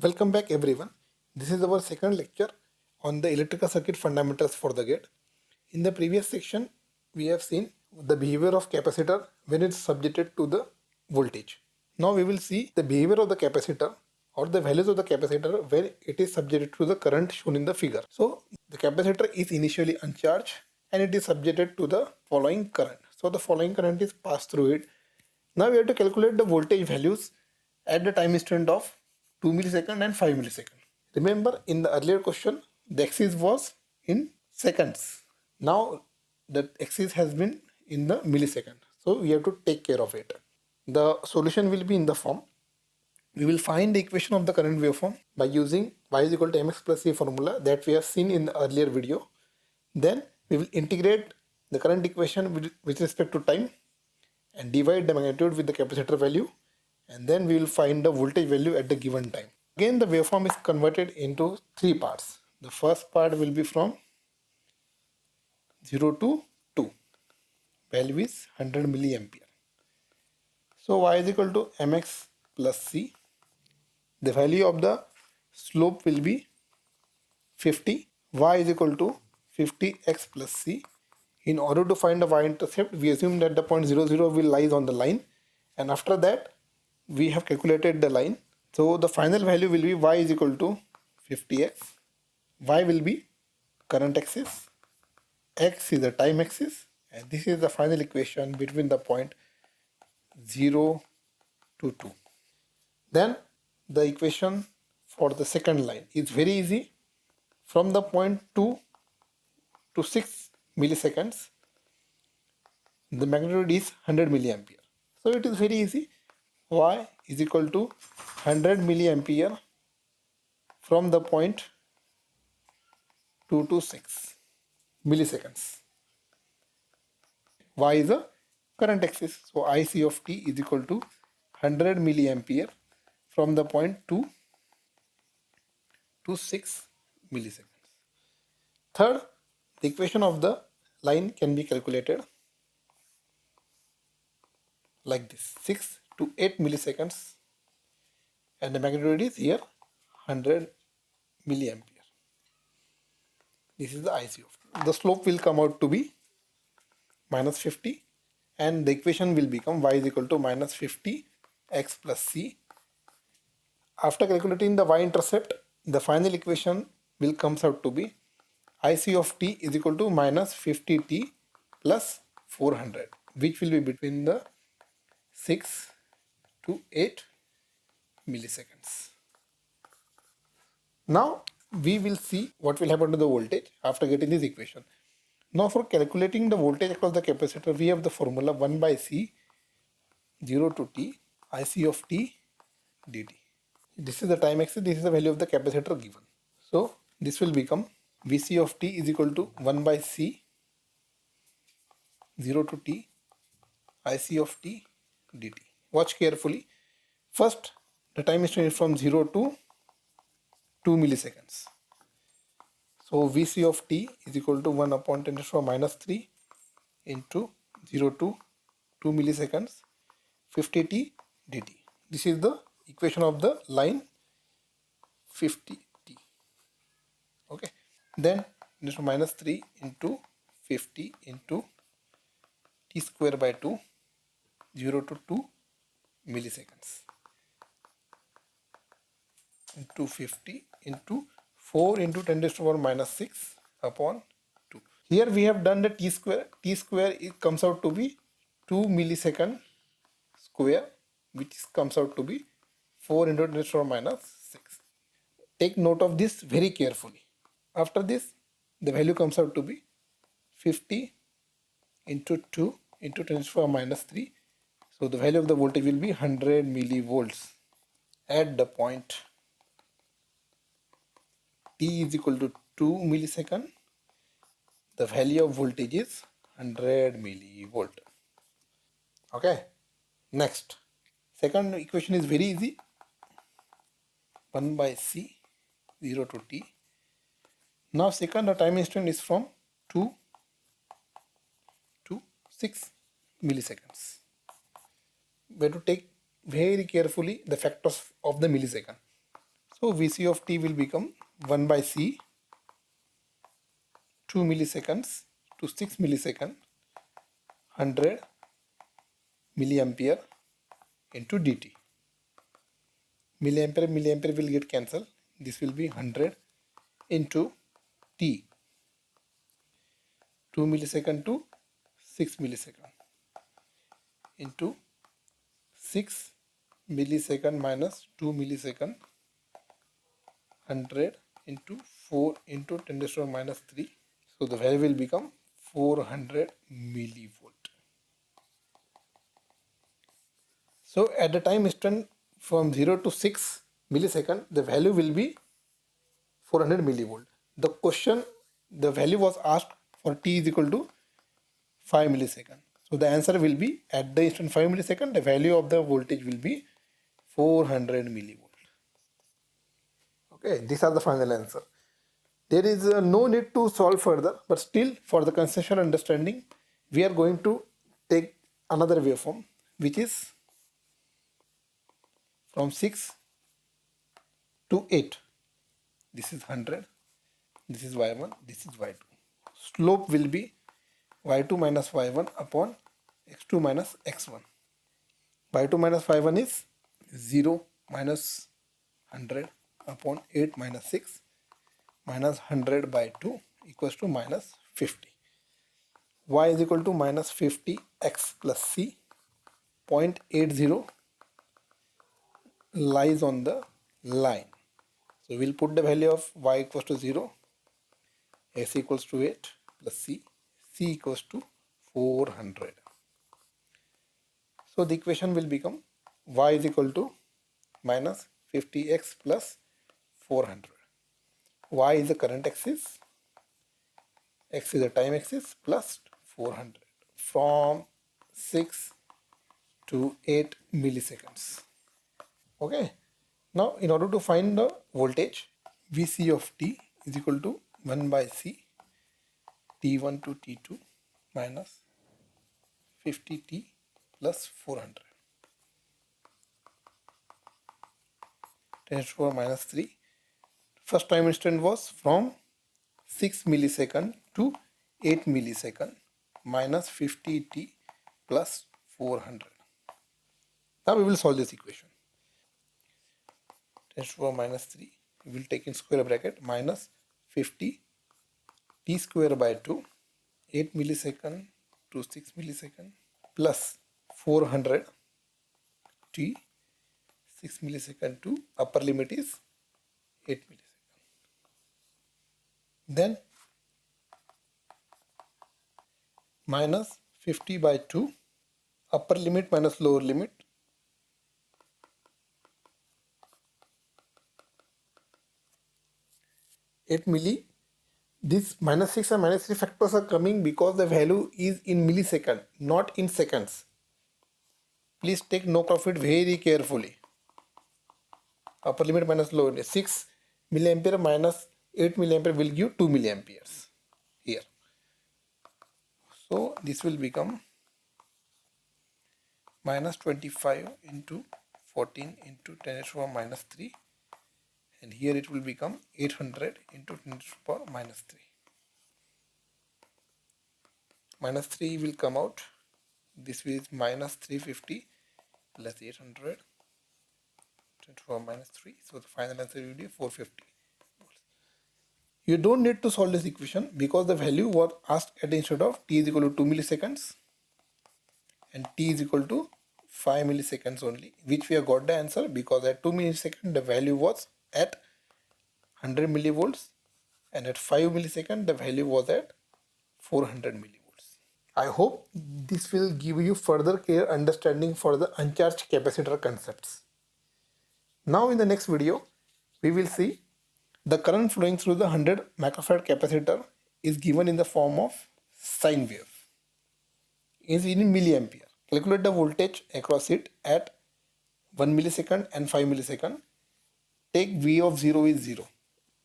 Welcome back everyone. This is our second lecture on the electrical circuit fundamentals for the gate. In the previous section, we have seen the behavior of capacitor when it is subjected to the voltage. Now we will see the behavior of the capacitor or the values of the capacitor when it is subjected to the current shown in the figure. So the capacitor is initially uncharged and it is subjected to the following current. So the following current is passed through it. Now we have to calculate the voltage values at the time instant of 2 millisecond and 5 millisecond. Remember in the earlier question the axis was in seconds. Now the axis has been in the millisecond. So we have to take care of it. The solution will be in the form. We will find the equation of the current waveform by using y is equal to mx plus c formula that we have seen in the earlier video. Then we will integrate the current equation with respect to time and divide the magnitude with the capacitor value, and then we will find the voltage value at the given time. Again the waveform is converted into three parts. The first part will be from 0 to 2. Value is 100 milliampere. So y is equal to mx plus c. The value of the slope will be 50. Y is equal to 50x plus c. In order to find the y-intercept, we assume that the point 0, 0 will lie on the line, and after that we have calculated the line. So the final value will be y is equal to 50x. Y will be current axis, x is the time axis, and this is the final equation between the point 0 to 2. Then the equation for the second line is very easy. From the point 2 to 6 milliseconds, the magnitude is 100 milliampere. So it is very easy. Y is equal to 100 milliampere from the point 2 to 6 milliseconds. Y is a current axis. So IC of t is equal to 100 milliampere from the point 2 to 6 milliseconds. Third, the equation of the line can be calculated like this: 6 to 8 milliseconds, and the magnitude is here 100 milliampere. This is the IC of t. The slope will come out to be minus 50, and the equation will become y is equal to minus 50 x plus c. After calculating the y-intercept, the final equation will comes out to be IC of t is equal to minus 50t plus 400, which will be between the 6 to 8 milliseconds. Now we will see what will happen to the voltage after getting this equation. Now for calculating the voltage across the capacitor, we have the formula 1 by C 0 to t IC of t dt. This is the time axis, this is the value of the capacitor given. So this will become Vc of t is equal to 1 by C 0 to t IC of t dt. Watch carefully. First, the time instant is from 0 to 2 milliseconds. So Vc of t is equal to 1 upon 10 to the power minus 3 into 0 to 2 milliseconds 50t dt. This is the equation of the line 50t. Okay. Then this is minus 3 into 50 into t square by 2, 0 to 2 milliseconds into 50 into 4 into 10 to the power minus 6 upon 2. Here we have done the t square. T square it comes out to be 2 millisecond square, which comes out to be 4 into 10 to the power minus 6. Take note of this very carefully. After this, the value comes out to be 50 into 2 into 10 to the power minus 3. So the value of the voltage will be 100 millivolts at the point t is equal to 2 millisecond. The value of voltage is 100 millivolt. Okay. Next, second equation is very easy. 1 by C 0 to t. Now second, the time instant is from 2 to 6 milliseconds. We have to take very carefully the factors of the millisecond. So Vc of t will become 1 by c, 2 milliseconds to 6 millisecond, 100 milliampere into dt. Milliampere will get cancelled. This will be 100 into t, 2 millisecond to 6 millisecond into 6 millisecond minus 2 millisecond, 100 into 4 into 10 to the power minus 3. So the value will become 400 millivolt. So at the time instant from 0 to 6 millisecond, the value will be 400 millivolt. The question, the value was asked for t is equal to 5 millisecond. So the answer will be at the instant 5 millisecond, the value of the voltage will be 400 millivolt. Okay, these are the final answer. There is no need to solve further, but still for the conceptual understanding, we are going to take another waveform, which is from 6 to 8. This is 100, this is y1, this is y2. Slope will be y2 minus y1 upon x2 minus x1. y2 minus y1 is 0 minus 100 upon 8 minus 6 minus 100 by 2 equals to minus 50. Y is equal to minus 50 x plus c. 0.80 lies on the line. So we'll put the value of y equals to 0, x equals to 8 plus c equals to 400. So the equation will become y is equal to minus 50x plus 400. Y is the current axis, x is the time axis plus 400 from 6 to 8 milliseconds. Okay. Now in order to find the voltage, Vc of t is equal to 1 by c t1 to t2 minus 50t plus 400. 10 to the power minus 3. First time instant was from 6 millisecond to 8 millisecond minus 50t plus 400. Now we will solve this equation. 10 to the power minus 3, we will take in square bracket minus 50 t square by 2, 8 millisecond to 6 millisecond plus 400 t, 6 millisecond to upper limit is 8 millisecond. Then minus 50 by 2, upper limit minus lower limit, milli. This minus 6 and minus 3 factors are coming because the value is in millisecond, not in seconds. Please take note of it very carefully. Upper limit minus lower limit. 6 milliampere minus 8 milliampere will give 2 milliamperes here. So this will become minus 25 into 14 into 10 to the power minus 3, and here it will become 800 into 10 to the power minus 3. Minus 3 will come out. This is minus 350 plus 800 10 to the power minus 3. So the final answer will be 450. You don't need to solve this equation because the value was asked at instead of t is equal to 2 milliseconds and t is equal to 5 milliseconds only, which we have got the answer because at 2 milliseconds the value was at 100 millivolts and at 5 milliseconds the value was at 400 millivolts. I hope this will give you further clear understanding for the uncharged capacitor concepts. Now in the next video we will see the current flowing through the 100 microfarad capacitor is given in the form of sine wave. Is in milliampere. Calculate the voltage across it at 1 millisecond and 5 millisecond. Take V of 0 is 0.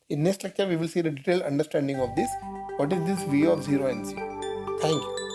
In next lecture we will see the detailed understanding of this. What is this V of 0 and 0? Thank you.